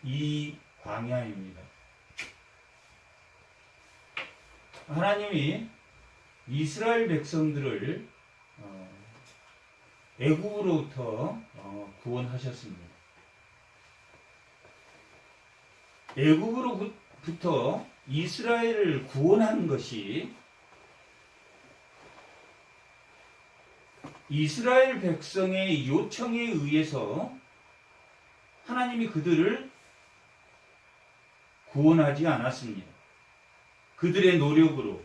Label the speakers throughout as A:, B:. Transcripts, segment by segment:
A: 이 광야입니다. 하나님이 이스라엘 백성들을 애굽으로부터 구원하셨습니다. 애굽으로부터 이스라엘을 구원한 것이 이스라엘 백성의 요청에 의해서 하나님이 그들을 구원하지 않았습니다. 그들의 노력으로,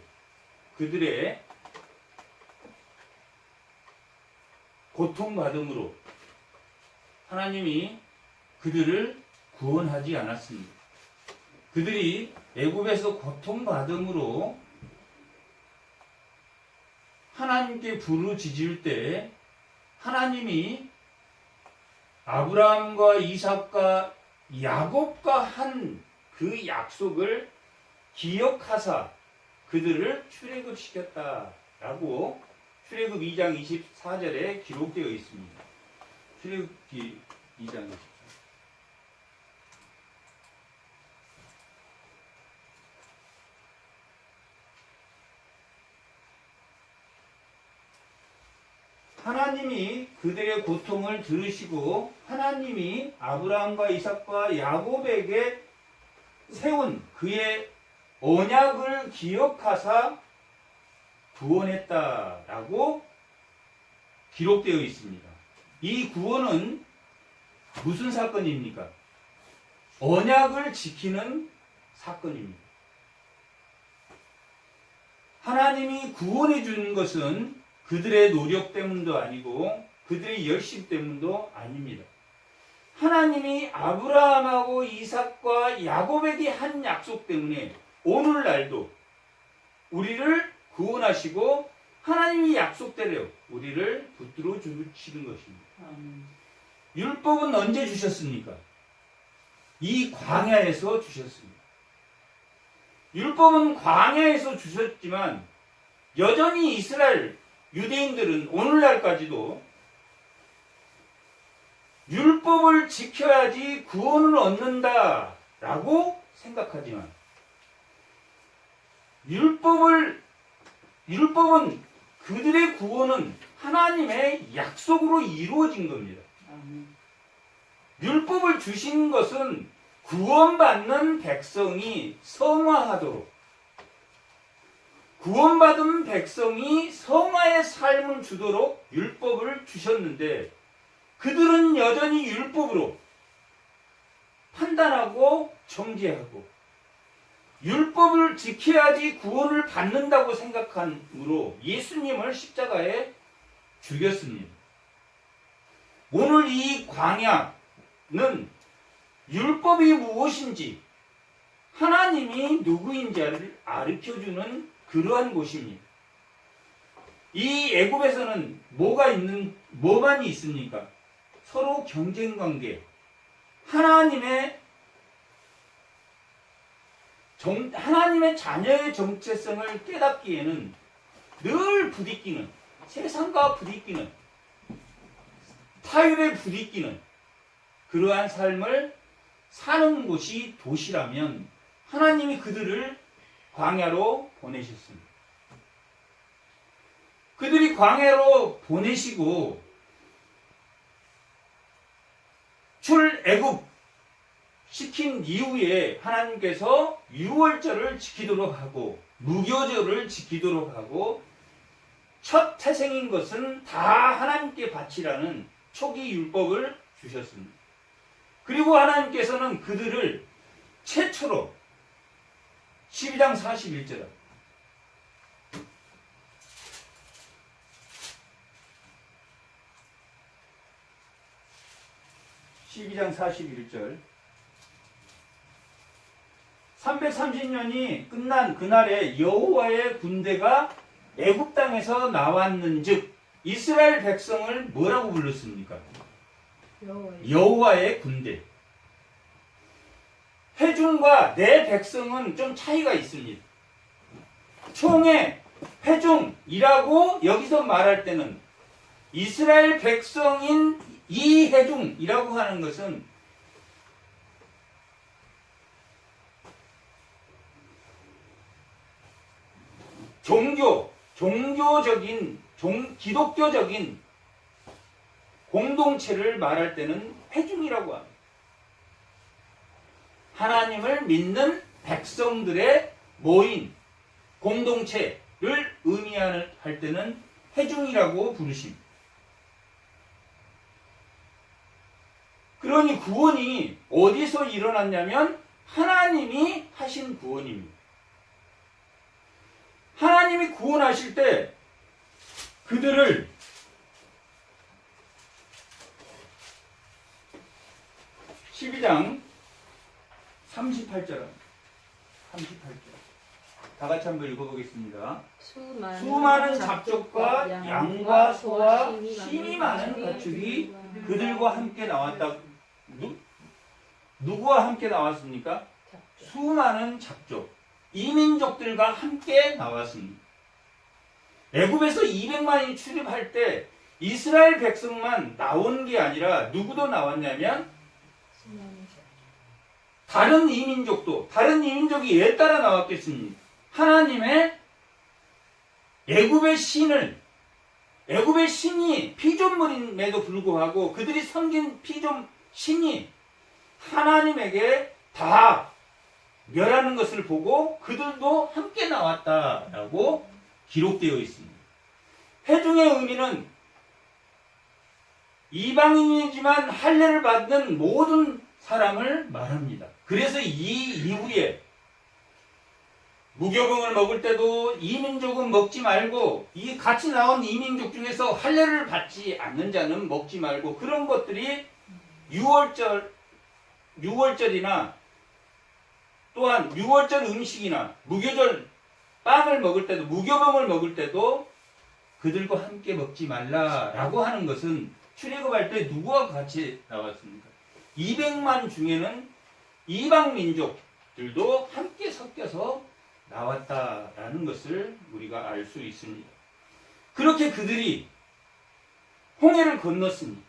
A: 그들의 고통받음으로 하나님이 그들을 구원하지 않았습니다. 그들이 애굽에서 고통받음으로 하나님께 부르짖을 때 하나님이 아브라함과 이삭과 야곱과 한 그 약속을 기억하사 그들을 출애굽시켰다라고 출애굽 2장 24절에 기록되어 있습니다. 출애굽기 2장 24절. 하나님이 그들의 고통을 들으시고 하나님이 아브라함과 이삭과 야곱에게 세운 그의 언약을 기억하사 구원했다라고 기록되어 있습니다. 이 구원은 무슨 사건입니까? 언약을 지키는 사건입니다. 하나님이 구원해 준 것은 그들의 노력 때문도 아니고 그들의 열심 때문도 아닙니다. 하나님이 아브라함하고 이삭과 야곱에게 한 약속 때문에 오늘날도 우리를 구원하시고 하나님이 약속대로 우리를 붙들어 주시는 것입니다. 율법은 언제 주셨습니까? 이 광야에서 주셨습니다. 율법은 광야에서 주셨지만 여전히 이스라엘 유대인들은 오늘날까지도 율법을 지켜야지 구원을 얻는다라고 생각하지만 율법은 그들의 구원은 하나님의 약속으로 이루어진 겁니다. 율법을 주신 것은 구원받는 백성이 성화하도록 구원받은 백성이 성화의 삶을 주도록 율법을 주셨는데 그들은 여전히 율법으로 판단하고 정죄하고 율법을 지켜야지 구원을 받는다고 생각함으로 예수님을 십자가에 죽였습니다. 오늘 이 광야는 율법이 무엇인지 하나님이 누구인지를 가르쳐주는 그러한 곳입니다. 이 애굽에서는 뭐만 있습니까? 서로 경쟁관계, 하나님의 자녀의 정체성을 깨닫기에는 늘 부딪히는, 세상과 부딪히는, 타율에 부딪히는 그러한 삶을 사는 곳이 도시라면 하나님이 그들을 광야로 보내셨습니다. 그들이 광야로 보내시고 출애굽 시킨 이후에 하나님께서 유월절을 지키도록 하고 무교절을 지키도록 하고 첫 태생인 것은 다 하나님께 바치라는 초기 율법을 주셨습니다. 그리고 하나님께서는 그들을 최초로 12장 41절 12장 41절 330년이 끝난 그날에 여호와의 군대가 애굽 땅에서 나왔는즉 이스라엘 백성을 뭐라고 불렀습니까? 여호와의 군대. 회중과 내 백성은 좀 차이가 있습니다. 총의 회중이라고 여기서 말할 때는 이스라엘 백성인 이 회중이라고 하는 것은 기독교적인 공동체를 말할 때는 회중이라고 합니다. 하나님을 믿는 백성들의 모인 공동체를 의미할 때는 회중이라고 부르십니다. 그러니 구원이 어디서 일어났냐면 하나님이 하신 구원입니다. 하나님이 구원하실 때 그들을 (12장) 38절 다 같이 한번 읽어보겠습니다. 수많은 잡족과 양과 소와 힘이 많은 가축이 그들과 함께 나왔다. 누구와 함께 나왔습니까? 수많은 잡족, 이민족들과 함께 나왔습니다. 애굽에서 200만이 출입할 때 이스라엘 백성만 나온 게 아니라 누구도 나왔냐면 다른 이민족이 왜 따라 나왔겠습니까? 하나님의 애굽의 신이 피조물임에도 불구하고 그들이 섬긴 신이 하나님에게 다 멸하는 것을 보고 그들도 함께 나왔다라고 기록되어 있습니다. 회중의 의미는 이방인이지만 할례를 받는 모든 사람을 말합니다. 그래서 이 이후에 무교병을 먹을 때도 이민족은 먹지 말고 이 같이 나온 이민족 중에서 할례를 받지 않는 자는 먹지 말고 그런 것들이 유월절이나 또한 유월절 음식이나 무교절 빵을 먹을 때도 무교병을 먹을 때도 그들과 함께 먹지 말라라고 하는 것은 출애굽할 때 누구와 같이 나왔습니까? 200만 중에는 이방 민족들도 함께 섞여서 나왔다라는 것을 우리가 알 수 있습니다. 그렇게 그들이 홍해를 건넜습니다.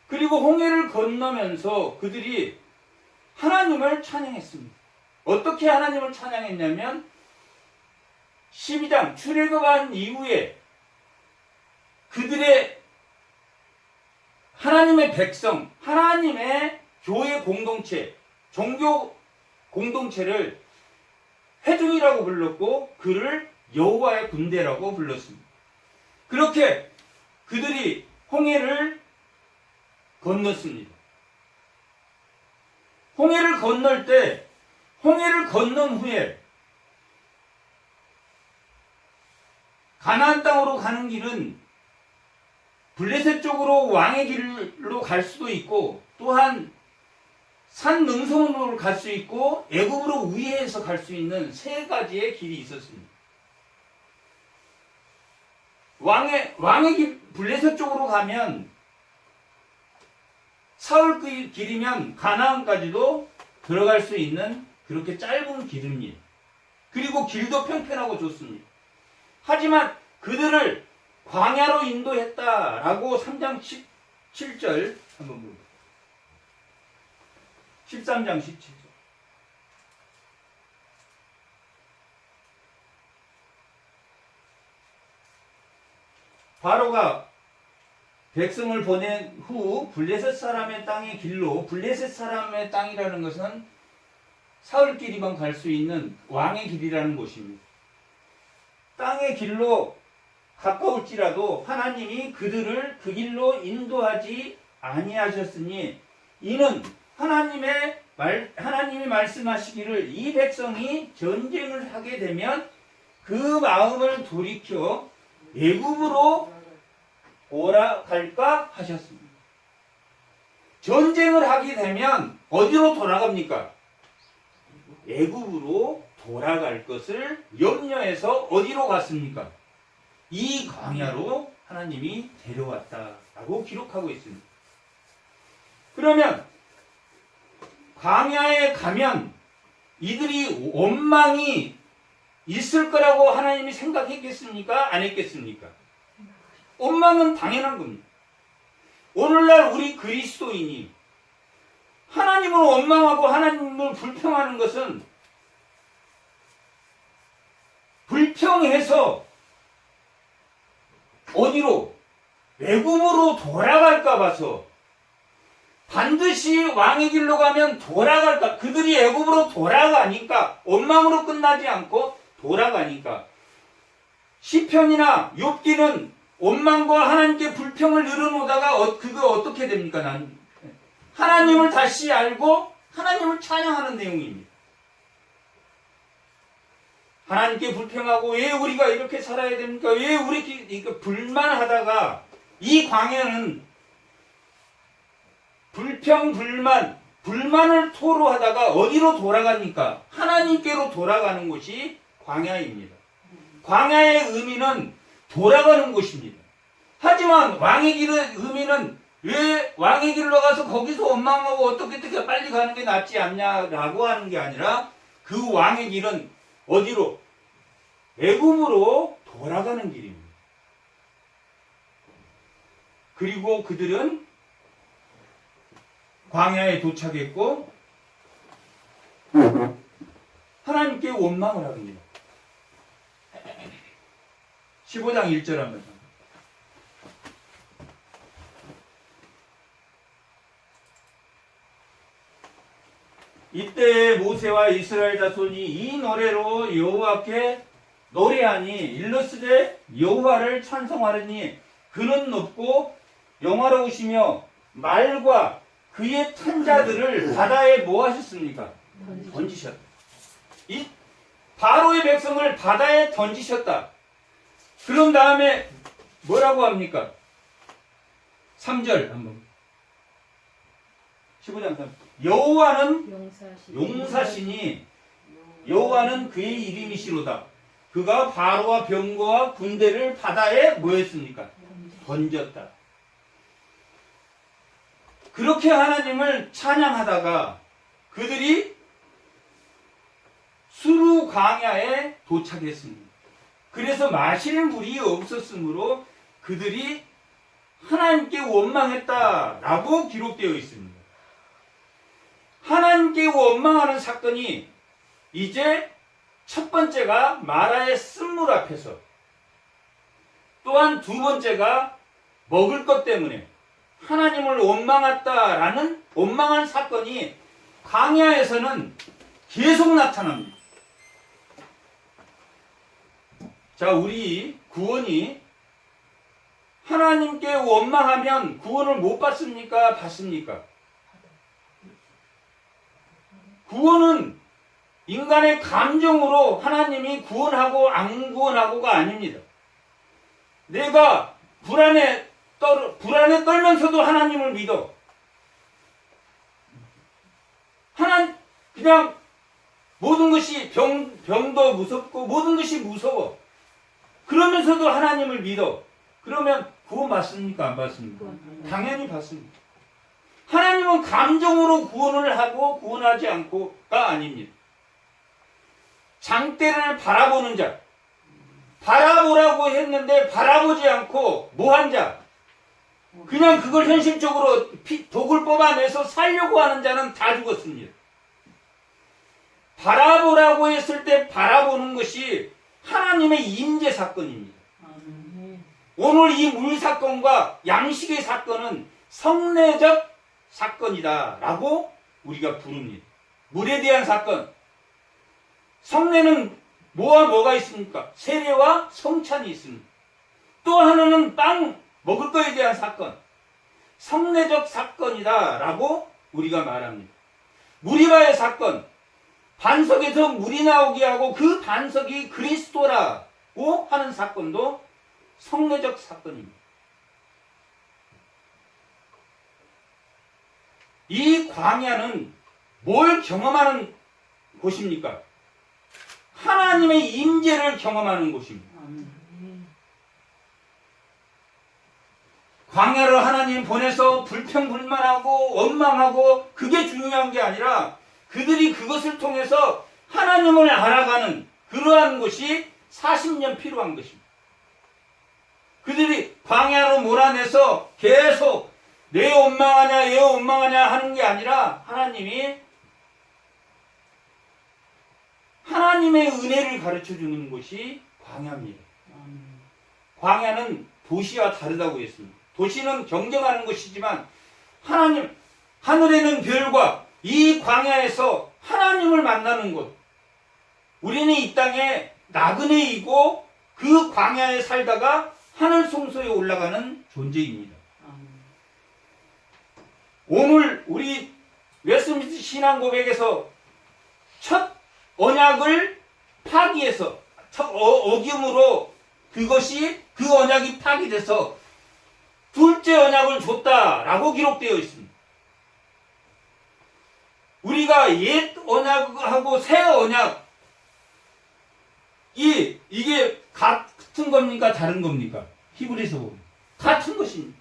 A: 그리고 홍해를 건너면서 그들이 하나님을 찬양했습니다. 어떻게 하나님을 찬양했냐면 12장 출애굽한 이후에 그들의 하나님의 백성, 하나님의 교회 공동체, 종교 공동체를 회중이라고 불렀고 그를 여호와의 군대라고 불렀습니다. 그렇게 그들이 홍해를 건넜습니다. 홍해를 건넌 후에 가나안 땅으로 가는 길은 블레셋 쪽으로 왕의 길로 갈 수도 있고 또한 산 능선으로 갈 수 있고 애굽으로 우회해서 갈 수 있는 세 가지의 길이 있었습니다. 왕의 길 블레셋 쪽으로 가면 사울 길이면 가나안까지도 들어갈 수 있는 그렇게 짧은 길입니다. 그리고 길도 평평하고 좋습니다. 하지만 그들을 광야로 인도했다라고 3장 17절 한번 보세요. 13장 17절. 바로가 백성을 보낸 후 블레셋 사람의 땅의 길로, 블레셋 사람의 땅이라는 것은 사울 길이만 갈 수 있는 왕의 길이라는 곳입니다. 땅의 길로 가까울지라도 하나님이 그들을 그 길로 인도하지 아니하셨으니 이는 하나님이 말씀하시기를 이 백성이 전쟁을 하게 되면 그 마음을 돌이켜 애굽으로 돌아갈까 하셨습니다. 전쟁을 하게 되면 어디로 돌아갑니까? 애굽으로 돌아갈 것을 염려해서 어디로 갔습니까? 이 광야로 하나님이 데려왔다라고 기록하고 있습니다. 그러면 광야에 가면 이들이 원망이 있을 거라고 하나님이 생각했겠습니까? 안 했겠습니까? 원망은 당연한 겁니다. 오늘날 우리 그리스도인이 하나님을 원망하고 하나님을 불평하는 것은 불평해서 어디로? 애굽으로 돌아갈까 봐서 반드시 왕의 길로 가면 돌아갈까? 그들이 애굽으로 돌아가니까 원망으로 끝나지 않고 돌아가니까 시편이나 욥기는 원망과 하나님께 불평을 늘어놓다가 그거 어떻게 됩니까? 난 하나님을 다시 알고 하나님을 찬양하는 내용입니다. 하나님께 불평하고 왜 우리가 이렇게 살아야 됩니까? 왜 우리 불만하다가 이 광야는 불만을 토로하다가 어디로 돌아갑니까? 하나님께로 돌아가는 곳이 광야입니다. 광야의 의미는 돌아가는 곳입니다. 하지만 왕의 길의 의미는 왜 왕의 길로 가서 거기서 원망하고 어떻게 빨리 가는 게 낫지 않냐라고 하는 게 아니라 그 왕의 길은 어디로? 애굽으로 돌아가는 길입니다. 그리고 그들은 광야에 도착했고 하나님께 원망을 합니다. 15장 1절 한번. 이때 모세와 이스라엘 자손이 이 노래로 여호와께 노래하니 일러스되 여호와를 찬송하려니 그는 높고 영화로우시며 말과 그의 탄자들을 바다에 뭐 하셨습니까? 던지셨다. 이 바로의 백성을 바다에 던지셨다. 그런 다음에 뭐라고 합니까? 3절 한번. 15장 3절. 여호와는 용사시니 여호와는 그의 이름이시로다. 그가 바로와 병거와 군대를 바다에 뭐 했습니까? 던졌다. 그렇게 하나님을 찬양하다가 그들이 수르 광야에 도착했습니다. 그래서 마실 물이 없었으므로 그들이 하나님께 원망했다라고 기록되어 있습니다. 하나님께 원망하는 사건이 이제 첫 번째가 마라의 쓴물 앞에서, 또한 두 번째가 먹을 것 때문에 하나님을 원망했다라는 원망한 사건이 광야에서는 계속 나타납니다. 자, 우리 구원이 하나님께 원망하면 구원을 못 받습니까? 받습니까? 구원은 인간의 감정으로 하나님이 구원하고 안 구원하고가 아닙니다. 내가 불안에 떨면서도 하나님을 믿어. 그냥 모든 것이 병도 무섭고 모든 것이 무서워. 그러면서도 하나님을 믿어. 그러면 구원 받습니까? 안 받습니까? 당연히 받습니다. 하나님은 감정으로 구원을 하고 구원하지 않고가 아닙니다. 장대를 바라보는 자, 바라보라고 했는데 바라보지 않고 뭐한 자, 그냥 그걸 현실적으로 독을 뽑아내서 살려고 하는 자는 다 죽었습니다. 바라보라고 했을 때 바라보는 것이 하나님의 임재 사건입니다. 오늘 이 물 사건과 양식의 사건은 성례적 사건이다라고 우리가 부릅니다. 물에 대한 사건. 성례는 뭐가 있습니까? 세례와 성찬이 있습니다. 또 하나는 빵 먹을 거에 대한 사건. 성례적 사건이다라고 우리가 말합니다. 무리바의 사건. 반석에서 물이 나오게 하고 그 반석이 그리스도라고 하는 사건도 성례적 사건입니다. 이 광야는 뭘 경험하는 곳입니까? 하나님의 임재를 경험하는 곳입니다. 광야를 하나님 보내서 불평불만하고 원망하고 그게 중요한 게 아니라 그들이 그것을 통해서 하나님을 알아가는 그러한 것이 40년 필요한 것입니다. 그들이 광야로 몰아내서 계속 내 원망하냐 하는 게 아니라 하나님의 은혜를 가르쳐 주는 것이 광야입니다. 광야는 도시와 다르다고 했습니다. 도시는 경쟁하는 것이지만 하나님, 하늘에는 별과 이 광야에서 하나님을 만나는 곳. 우리는 이 땅에 나그네이고 그 광야에 살다가 하늘 성소에 올라가는 존재입니다. 오늘 우리 웨스트민스터 신앙 고백에서 첫 언약을 파기해서 어김으로 그것이 그 언약이 파기돼서 둘째 언약을 줬다라고 기록되어 있습니다. 우리가 옛 언약하고 새 언약 이게 같은 겁니까? 다른 겁니까? 히브리서 보면 같은 것입니다.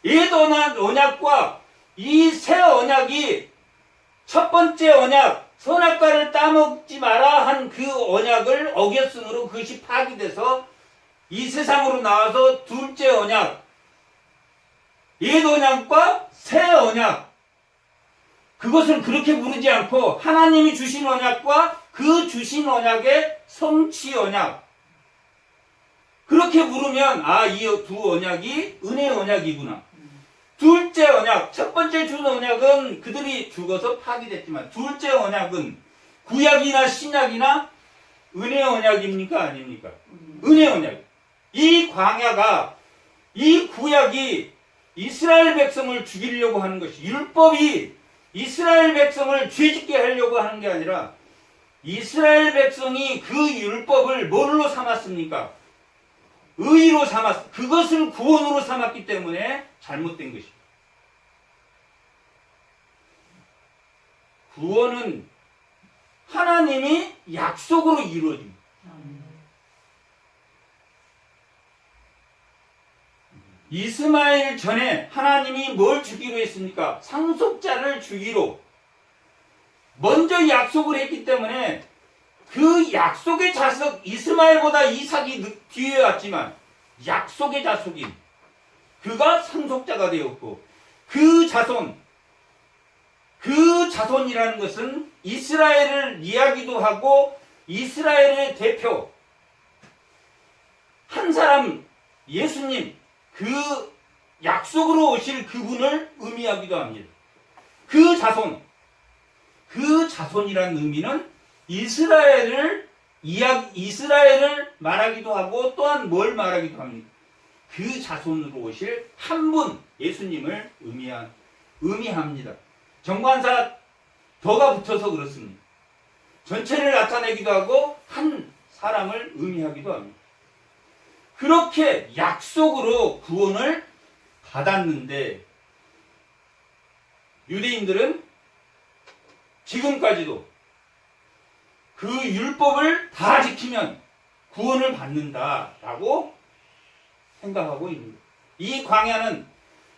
A: 옛 언약과 이 새 언약이 첫 번째 언약 선악과를 따먹지 마라 한 그 언약을 어겼으므로 그것이 파기돼서 이 세상으로 나와서 둘째 언약 옛 언약과 새 언약 그것을 그렇게 부르지 않고 하나님이 주신 언약과 그 주신 언약의 성취 언약 그렇게 부르면 이 두 언약이 은혜의 언약이구나. 둘째 언약, 첫 번째 준 언약은 그들이 죽어서 파기됐지만 둘째 언약은 구약이나 신약이나 은혜의 언약입니까? 아닙니까? 은혜의 언약. 이 광야가 이 구약이 이스라엘 백성을 죽이려고 하는 것이 율법이 이스라엘 백성을 죄짓게 하려고 하는 게 아니라 이스라엘 백성이 그 율법을 뭘로 삼았습니까? 의로 그것을 구원으로 삼았기 때문에 잘못된 것입니다. 구원은 하나님이 약속으로 이루어집니다. 이스마엘 전에 하나님이 뭘 주기로 했습니까? 상속자를 주기로 먼저 약속을 했기 때문에 그 약속의 자석 이스마엘보다 이삭이 뒤에 왔지만 약속의 자손인 그가 상속자가 되었고 그 자손이라는 것은 이스라엘을 이야기도 하고 이스라엘의 대표 한 사람 예수님 그 약속으로 오실 그분을 의미하기도 합니다. 그 자손이라는 의미는 이스라엘을 말하기도 하고 또한 뭘 말하기도 합니다. 그 자손으로 오실 한 분 예수님을 의미합니다. 정관사 더가 붙어서 그렇습니다. 전체를 나타내기도 하고 한 사람을 의미하기도 합니다. 그렇게 약속으로 구원을 받았는데 유대인들은 지금까지도 그 율법을 다 지키면 구원을 받는다라고 생각하고 있는 거예요. 이 광야는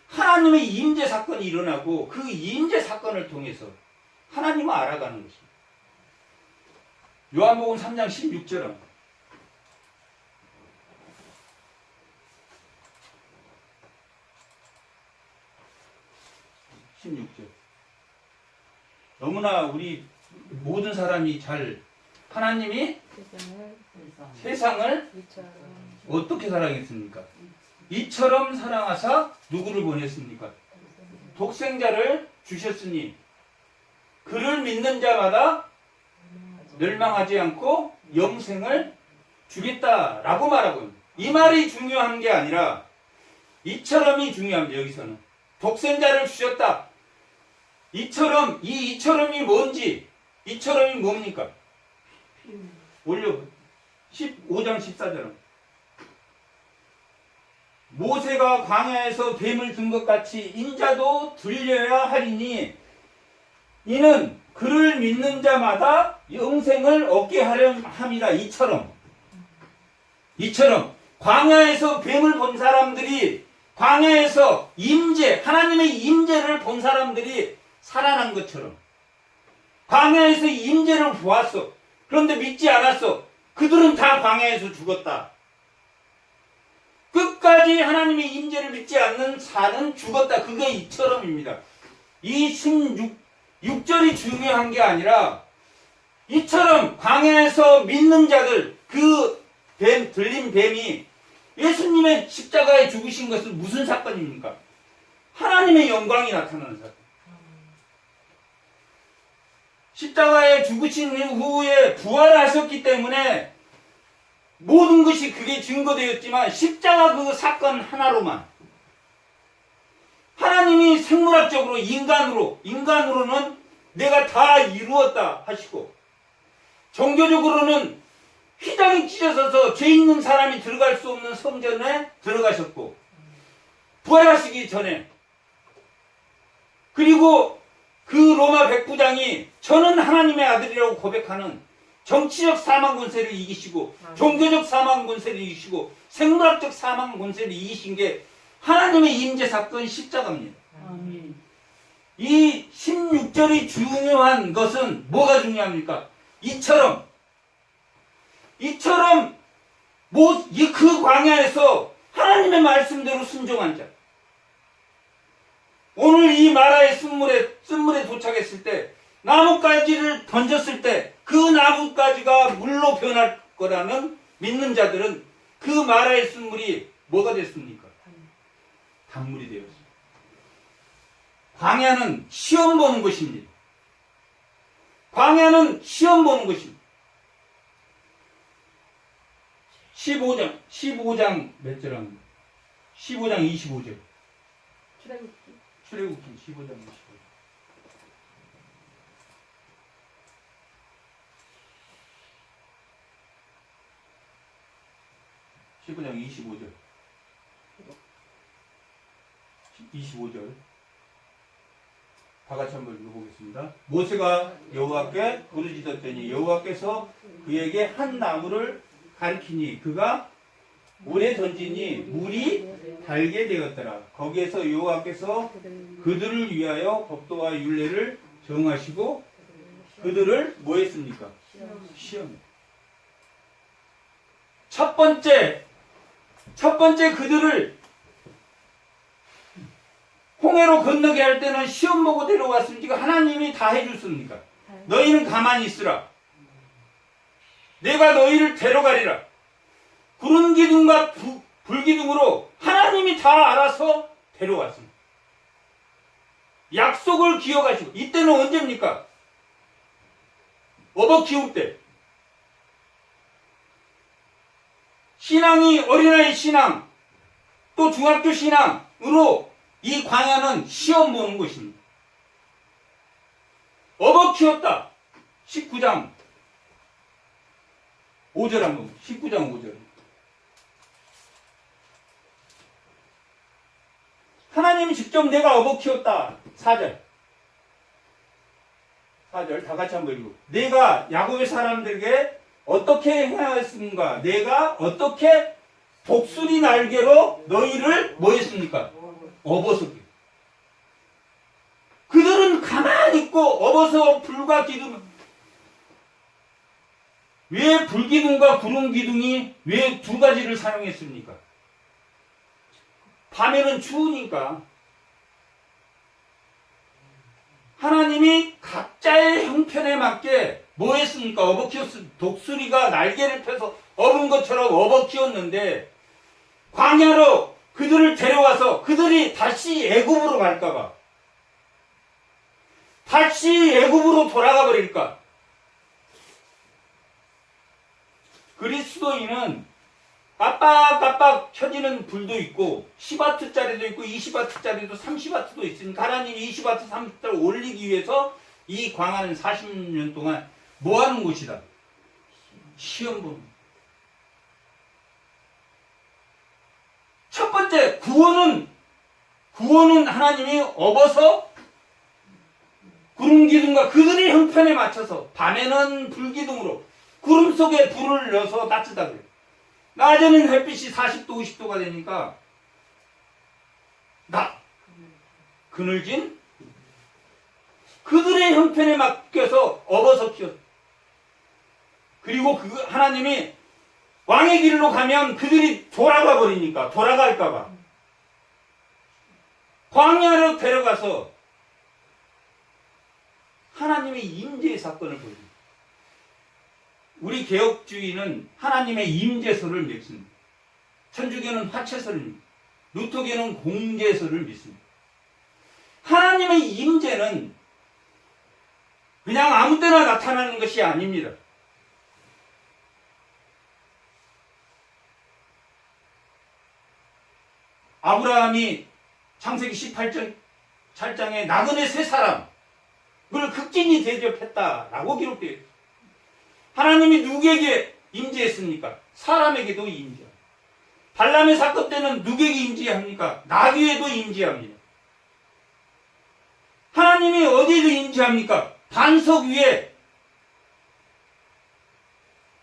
A: 하나님의 임재 사건이 일어나고 그 임재 사건을 통해서 하나님을 알아가는 것입니다. 요한복음 3장 16절은 16절 너무나 우리 모든 사람이 잘 하나님이 세상을 어떻게 사랑했습니까? 이처럼 사랑하사 누구를 보냈습니까? 독생자를 주셨으니 그를 믿는 자마다 멸망하지 않고 영생을 주겠다라고 말하고 있습니다. 이 말이 중요한 게 아니라 이처럼이 중요합니다. 여기서는 독생자를 주셨다. 이처럼이 뭔지 이처럼이 뭡니까? 올려 15장 14절 모세가 광야에서 뱀을 든 것 같이 인자도 들려야 하리니 이는 그를 믿는 자마다 영생을 얻게 하려 함이라. 이처럼 광야에서 뱀을 본 사람들이 광야에서 하나님의 임재를 본 사람들이 살아난 것처럼 광야에서 임재를 보았어. 그런데 믿지 않았어. 그들은 다 광야에서 죽었다. 끝까지 하나님의 임재를 믿지 않는 자는 죽었다. 그게 이처럼입니다. 이 16절이 중요한 게 아니라 이처럼 광야에서 믿는 자들 그 들린 뱀이 예수님의 십자가에 죽으신 것은 무슨 사건입니까? 하나님의 영광이 나타나는 사건. 십자가에 죽으신 후에 부활하셨기 때문에 모든 것이 그게 증거되었지만 십자가 그 사건 하나로만 하나님이 생물학적으로 인간으로는 내가 다 이루었다 하시고 종교적으로는 휘장이 찢어져서 죄 있는 사람이 들어갈 수 없는 성전에 들어가셨고 부활하시기 전에 그리고 그 로마 백부장이 저는 하나님의 아들이라고 고백하는 정치적 사망 권세를 이기시고 종교적 사망 권세를 이기시고 생물학적 사망 권세를 이기신 게 하나님의 임재 사건 십자가입니다. 이 16절이 중요한 것은 뭐가 중요합니까? 이처럼 그 광야에서 하나님의 말씀대로 순종한 자. 오늘 이 마라의 쓴물에 도착했을 때 나뭇가지를 던졌을 때 그 나뭇가지가 물로 변할 거라는 믿는 자들은 그 마라의 쓴물이 뭐가 됐습니까? 단물이 되었습니다. 광야는 시험 보는 것입니다. 광야는 시험 보는 것입니다. 15장 몇 절 합니까? 15장 25절. 출애굽기 15장 25절. 15장 25절. 25절. 다 같이 한번 읽어보겠습니다. 모세가 여호와께 부르짖었더니 여호와께서 그에게 한 나무를 가리키니 그가 물에 던지니 물이 달게 되었더라. 거기에서 여호와께서 그들을 위하여 법도와 율례를 정하시고 그들을 뭐 했습니까? 시험해. 첫 번째 그들을 홍해로 건너게 할 때는 시험 보고 데려왔습니까? 하나님이 다 해줬습니까? 너희는 가만히 있으라. 내가 너희를 데려가리라. 구름 기둥과 불 기둥으로 하나님이 다 알아서 데려왔습니다. 약속을 기억하시고 이때는 언제입니까? 어버 키울 때. 신앙이 어린아이 신앙 또 중학교 신앙으로 이 광야는 시험 보는 것입니다. 어버 키웠다. 19장 5절 한번 19장 5절. 하나님이 직접 내가 어버 키웠다. 4절 다 같이 한번 읽고. 내가 야곱의 사람들에게 어떻게 행하였습니까? 내가 어떻게 독수리 날개로 너희를 뭐 했습니까? 업어서. 그들은 가만히 있고 업어서 불과 기둥. 왜 불기둥과 구름기둥이 왜 두 가지를 사용했습니까? 밤에는 추우니까. 하나님이 각자의 형편에 맞게 뭐 했습니까? 업어 키웠습니다. 독수리가 날개를 펴서 업은 것처럼 업어 키웠는데 광야로 그들을 데려와서 그들이 다시 애굽으로 갈까봐, 다시 애굽으로 돌아가 버릴까. 그리스도인은 깜빡깜빡 켜지는 불도 있고 10와트짜리도 있고 20와트짜리도 30와트도 있으니까 하나님이 20와트 30와트를 올리기 위해서 이 광야는 40년 동안 뭐하는 곳이다? 시험 보는. 첫 번째 구원은 하나님이 업어서 구름 기둥과 그들의 형편에 맞춰서 밤에는 불기둥으로 구름 속에 불을 넣어서 따뜻하게, 낮에는 햇빛이 40도 50도가 되니까 그늘진 그들의 형편에 맡겨서 업어서 키웠다. 그리고 하나님이 왕의 길로 가면 그들이 돌아가 버리니까, 돌아갈까봐 광야로 데려가서 하나님의 임재의 사건을 보여줍니다. 우리 개혁주의는 하나님의 임재서를 믿습니다. 천주교는 화채서를 믿습니다. 루터교는 공재서를 믿습니다. 하나님의 임재는 그냥 아무 때나 나타나는 것이 아닙니다. 아브라함이 창세기 18장에 나그네 세 사람을 극진히 대접했다라고 기록되어 있습니다. 하나님이 누구에게 임재했습니까? 사람에게도 임재합니다. 발람의 사건 때는 누구에게 임재합니까? 나귀에도 임재합니다. 하나님이 어디에도 임재합니까? 반석 위에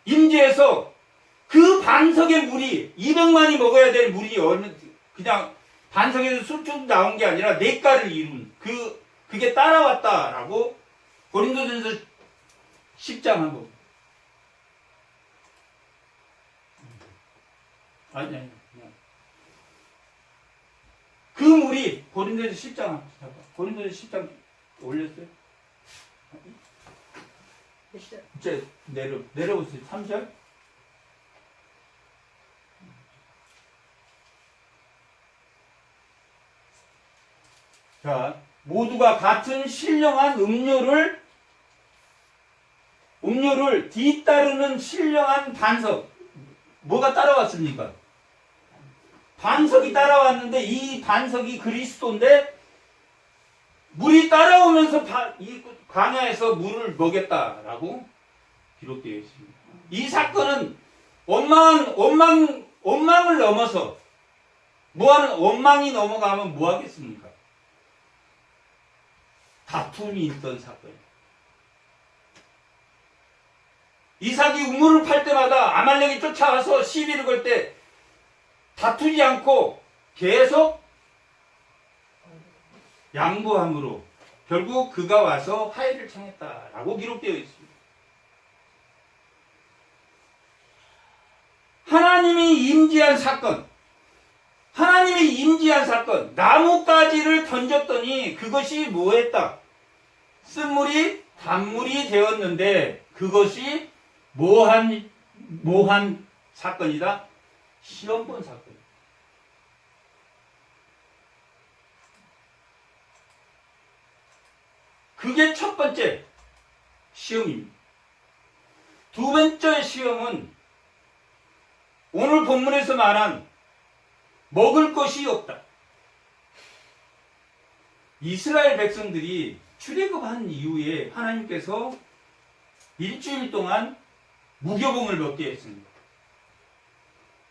A: 임재해서 그 반석의 물이 200만이 먹어야 될 물이 그냥 반석에서 술쭉 나온 게 아니라 냇가를 이룬 그게 따라왔다라고 고린도전서 10장 한번. 아니. 그 물이 고린도전서 10장 고린도전서 10장 올렸어요? 이제 내려오세요. 3절. 자, 모두가 같은 신령한 음료를 뒤따르는 신령한 반석. 뭐가 따라왔습니까? 반석이 따라왔는데 이 반석이 그리스도인데 물이 따라오면서 이 광야에서 물을 먹였다라고 기록되어 있습니다. 이 사건은 원망을 넘어서 원망이 넘어가면 뭐 하겠습니까? 다툼이 있던 사건이에요. 이삭이 우물을 팔 때마다 아말렉이 쫓아와서 시비를 걸 때 다투지 않고 계속 양보함으로 결국 그가 와서 화해를 청했다라고 기록되어 있습니다. 하나님이 임재한 사건, 나뭇가지를 던졌더니 그것이 뭐했다? 쓴물이 단물이 되었는데 그것이 뭐한 사건이다? 시험 본 사건. 그게 첫 번째 시험입니다. 두 번째 시험은 오늘 본문에서 말한 먹을 것이 없다. 이스라엘 백성들이 출애굽한 이후에 하나님께서 일주일 동안 무교봉을 먹게 했습니다.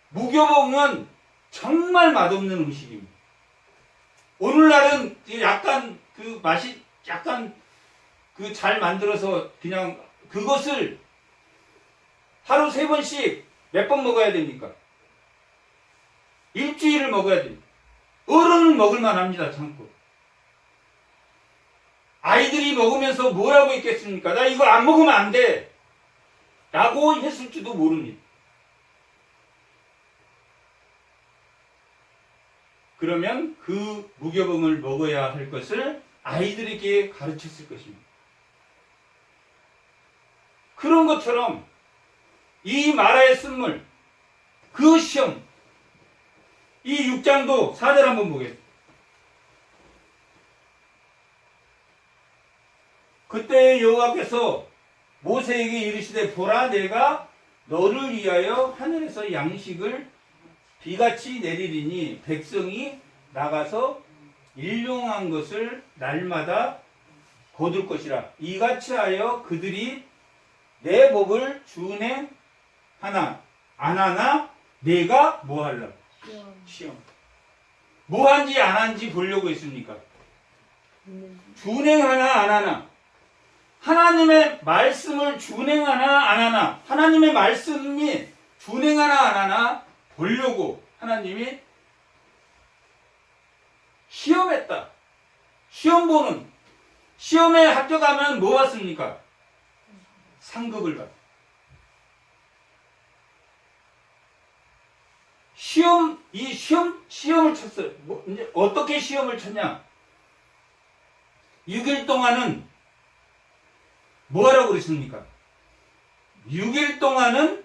A: 무교봉은 정말 맛없는 음식입니다. 오늘날은 약간 그 맛이 약간 그 잘 만들어서 그냥 그것을 하루 3번씩 몇 번 먹어야 됩니까? 일주일을 먹어야 됩니다. 어른은 먹을만 합니다. 참고. 아이들이 먹으면서 뭐라고 했겠습니까? 나 이거 안 먹으면 안 돼. 라고 했을지도 모릅니다. 그러면 그 무교봉을 먹어야 할 것을 아이들에게 가르쳤을 것입니다. 그런 것처럼 이 마라의 쓴물, 그 시험, 이 6장도 4절 한번 보겠습니다. 그때 여호와께서 모세에게 이르시되 보라 내가 너를 위하여 하늘에서 양식을 비같이 내리리니 백성이 나가서 일용한 것을 날마다 거둘 것이라. 이같이 하여 그들이 내 법을 준행하나 안 하나 내가 뭐 하려고? 시험. 뭐 한지 안 한지 보려고 했습니까? 준행하나 안 하나. 하나님의 말씀을 준행하나 안 하나. 하나님의 말씀이 준행하나 안 하나 보려고 하나님이 시험했다. 시험 보는. 시험에 합격하면 뭐 받습니까? 상급을 받. 시험을 쳤어요. 이제 어떻게 시험을 쳤냐? 6일 동안은 뭐 하라고 그랬습니까? 6일 동안은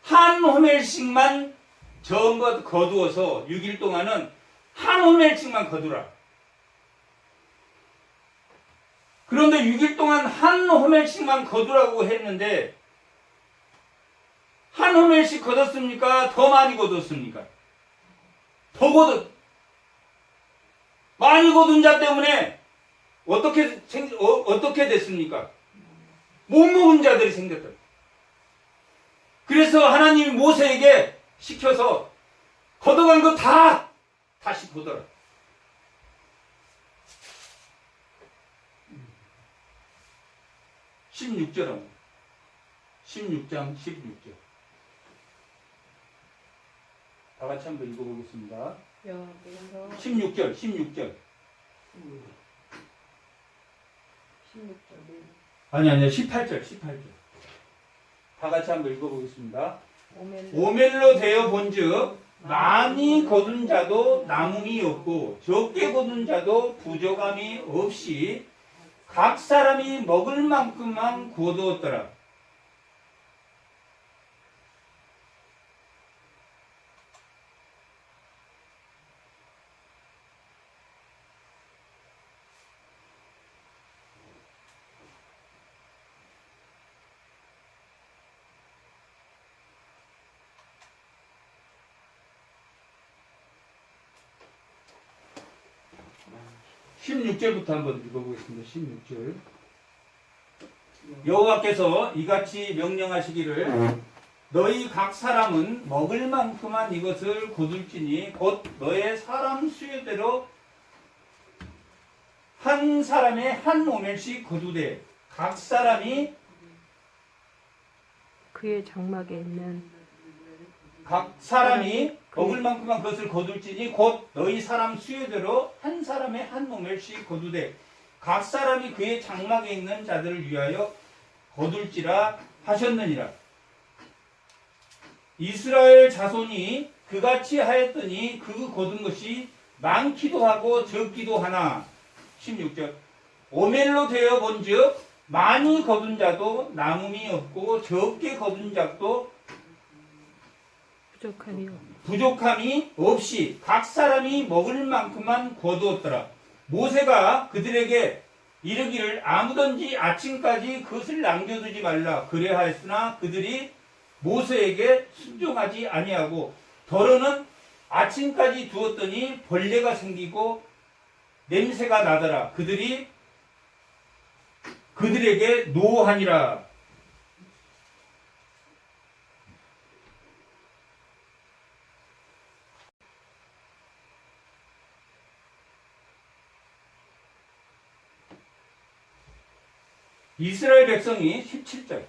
A: 한 호멜씩만 전부 거두어서 6일 동안은 한 호멜씩만 거두라. 그런데 6일 동안 한 호멜씩만 거두라고 했는데 한 호멜씩 거뒀습니까? 더 많이 거뒀습니까? 많이 거둔 자 때문에 어떻게 됐습니까? 못 먹은 자들이 생겼다. 그래서 하나님이 모세에게 시켜서 걷어간 거 다 다시 거둬라. 16절 16장 16절. 다 같이 한번 읽어보겠습니다. 16절 16절. 아니 18절 다 같이 한번 읽어보겠습니다. 오멜로 되어 본즉 많이 거둔 자도 남음이 없고 적게 거둔 자도 부족함이 없이 각 사람이 먹을 만큼만 거두었더라. (16절부터) 한번 읽어보겠습니다. 16절. 여호와께서 이같이 명령하시기를 너희 각 사람은 먹을 만큼만 이것을 거둘지니 곧 너의 사람 수요대로 한 사람의 한 오멜씩 거두되 각 사람이
B: 그의 장막에 있는
A: 먹을 만큼만 그것을 거둘지니 곧 너희 사람 수요대로 한 사람의 한 오멜씩 거두되 각 사람이 그의 장막에 있는 자들을 위하여 거둘지라 하셨느니라. 이스라엘 자손이 그같이 하였더니 그 거둔 것이 많기도 하고 적기도 하나. 16절. 오멜로 되어 본즉 많이 거둔 자도 남음이 없고 적게 거둔 자도 부족함이 없이 각 사람이 먹을 만큼만 거두었더라. 모세가 그들에게 이르기를 아무든지 아침까지 그것을 남겨두지 말라 그래하였으나 그들이 모세에게 순종하지 아니하고 더러는 아침까지 두었더니 벌레가 생기고 냄새가 나더라. 그들이 그들에게 노하니라. 이스라엘 백성이 17절.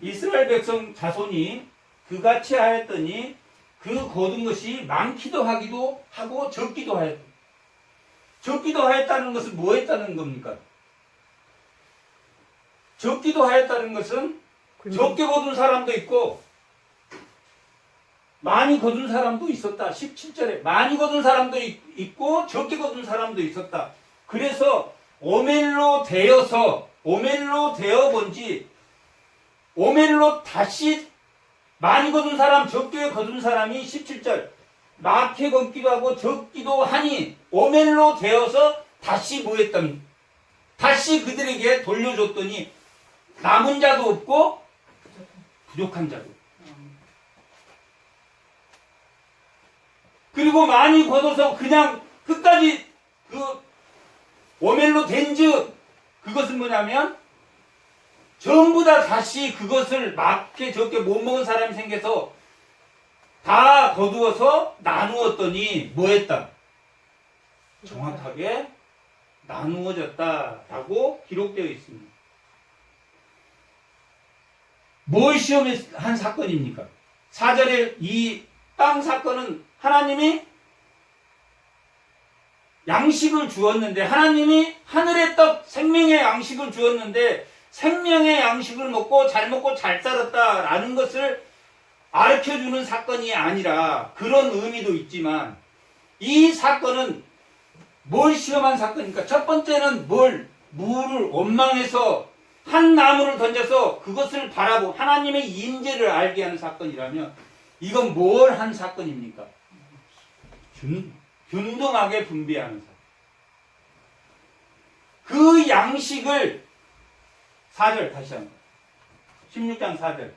A: 이스라엘 백성 자손이 그같이 하였더니 그 거둔 것이 많기도 하기도 하고 적기도 하였다. 적기도 하였다는 것은 뭐 했다는 겁니까? 적기도 하였다는 것은 적게 거둔 사람도 있고 많이 거둔 사람도 있었다. 17절에 많이 거둔 사람도 있고 적게 거둔 사람도 있었다. 그래서 오멜로 되어 본지 오멜로 다시 많이 거둔 사람 적게 거둔 사람이 17절 많게 걷기도 하고 적기도 하니 오멜로 되어서 다시 뭐 했던 다시 그들에게 돌려줬더니 남은 자도 없고 부족한 자도 그리고 많이 걷어서 그냥 끝까지 그 오멜로 된즉 그것은 뭐냐면 전부 다 다시 그것을 많게 적게 못 먹은 사람이 생겨서 다 거두어서 나누었더니 뭐 했다? 정확하게 나누어졌다라고 기록되어 있습니다. 뭘 시험한 사건입니까? 4절에 이 땅 사건은 하나님이 양식을 주었는데 하나님이 하늘의 떡 생명의 양식을 주었는데 생명의 양식을 먹고 잘 살았다라는 것을 가르쳐주는 사건이 아니라 그런 의미도 있지만 이 사건은 뭘 시험한 사건입니까? 첫 번째는 물을 원망해서 한 나무를 던져서 그것을 바라보 하나님의 임재를 알게 하는 사건이라면 이건 뭘 한 사건입니까? 균등하게 분배하는 사건. 그 양식을 4절 다시 한번 16장 4절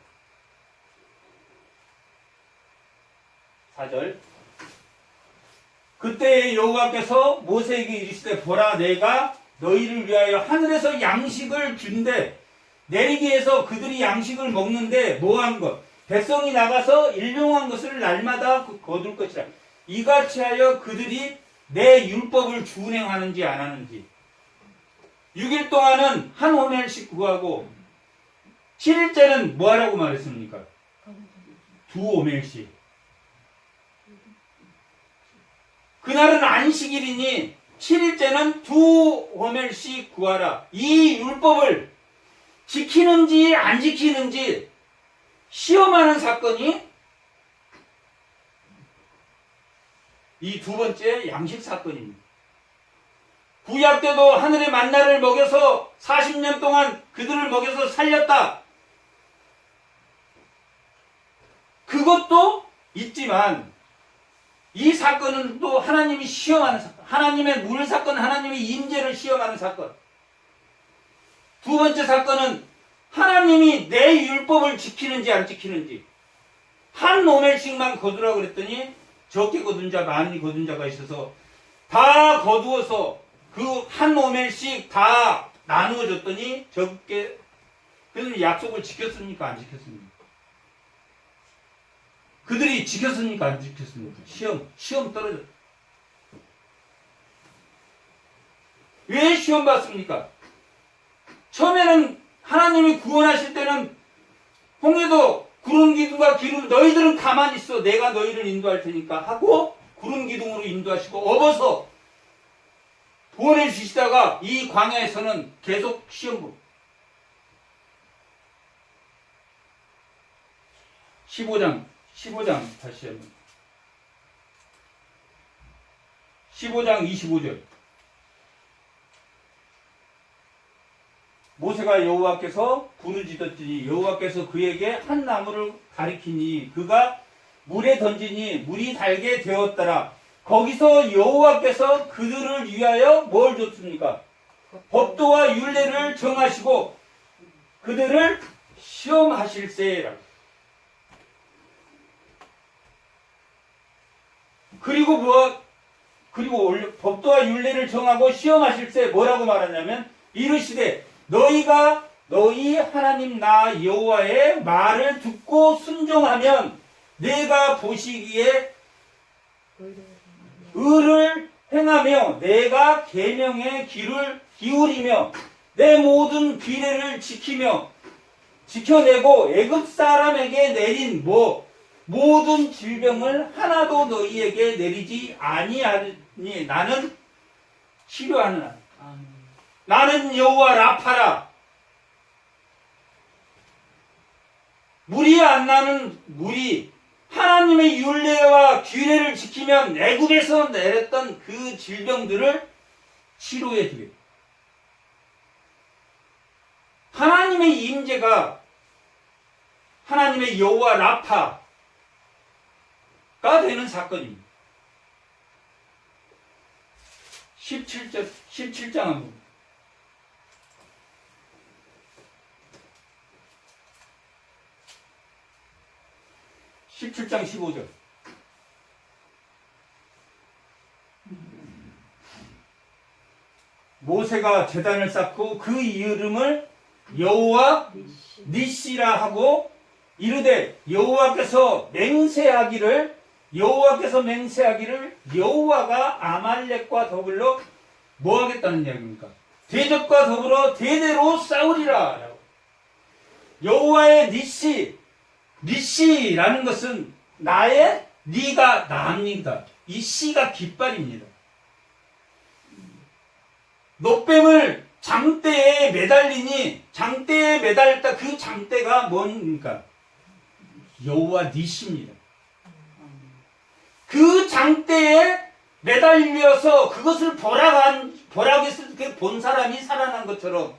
A: 그때 여호와께서 모세에게 이르시되 보라 내가 너희를 위하여 하늘에서 양식을 준대 내리게 해서 그들이 양식을 먹는데 뭐한 것 백성이 나가서 일용한 것을 날마다 거둘 것이라 이같이 하여 그들이 내 율법을 준행하는지 안 하는지 6일 동안은 한 호멜씩 구하고 7일째는 뭐 하라고 말했습니까? 2호멜씩 그날은 안식일이니 7일째는 2호멜씩 구하라. 이 율법을 지키는지 안 지키는지 시험하는 사건이 이 두 번째 양식 사건입니다. 구약 때도 하늘의 만나를 먹여서 40년 동안 그들을 먹여서 살렸다. 그것도 있지만 이 사건은 또 하나님이 시험하는 사건, 하나님의 물 사건, 하나님의 임재를 시험하는 사건. 두 번째 사건은 하나님이 내 율법을 지키는지 안 지키는지. 한 오멜씩만 거두라고 그랬더니 적게 거둔 자, 많이 거둔 자가 있어서 다 거두어서 그 한 오멜씩 다 나누어 줬더니 적게, 그들은 약속을 지켰습니까? 안 지켰습니까? 그들이 지켰습니까? 안 지켰습니까? 시험 떨어졌다. 왜 시험 받습니까? 처음에는 하나님이 구원하실 때는 홍해도 구름 기둥과 기름 너희들은 가만히 있어 내가 너희를 인도할 테니까 하고 구름 기둥으로 인도하시고 업어서 보내주시다가 이 광야에서는 계속 시험 15장 다시 한번 15장 25절 모세가 여호와께서 부르짖었더니 여호와께서 그에게 한 나무를 가리키니 그가 물에 던지니 물이 달게 되었더라. 거기서 여호와께서 그들을 위하여 뭘 줬습니까? 법도와 율례를 정하시고 그들을 시험하실세라고. 그리고 법도와 율례를 정하고 시험하실세 뭐라고 말하냐면 이르시되 너희가 너희 하나님 나 여호와의 말을 듣고 순종하면 내가 보시기에 의를 행하며 내가 계명의 귀를 기울이며 내 모든 규례를 지켜내고 애굽 사람에게 내린 모든 질병을 하나도 너희에게 내리지 아니하니 나는 치료하느라. 나는 여호와 라파라. 물이 안 나는 물이 하나님의 율례와 규례를 지키면 애굽에서 내렸던 그 질병들을 치료해 주게. 하나님의 임재가 하나님의 여호와 라파가 되는 사건입니다. 17장 한번 17장 15절 모세가 제단을 쌓고 그 이름을 여호와 니시라 하고 이르되 여호와께서 맹세하기를 여호와가 아말렉과 더불어 뭐 하겠다는 이야기입니까? 대적과 더불어 대대로 싸우리라 라고. 여호와의 니시라는 것은 나의 니가 나입니다. 이 씨가 깃발입니다. 노뱀을 장대에 매달리니 장대에 매달렸다. 그 장대가 뭡니까? 여호와 니시입니다. 그 장대에 매달려서 그것을 보라고 했을 때 본 사람이 살아난 것처럼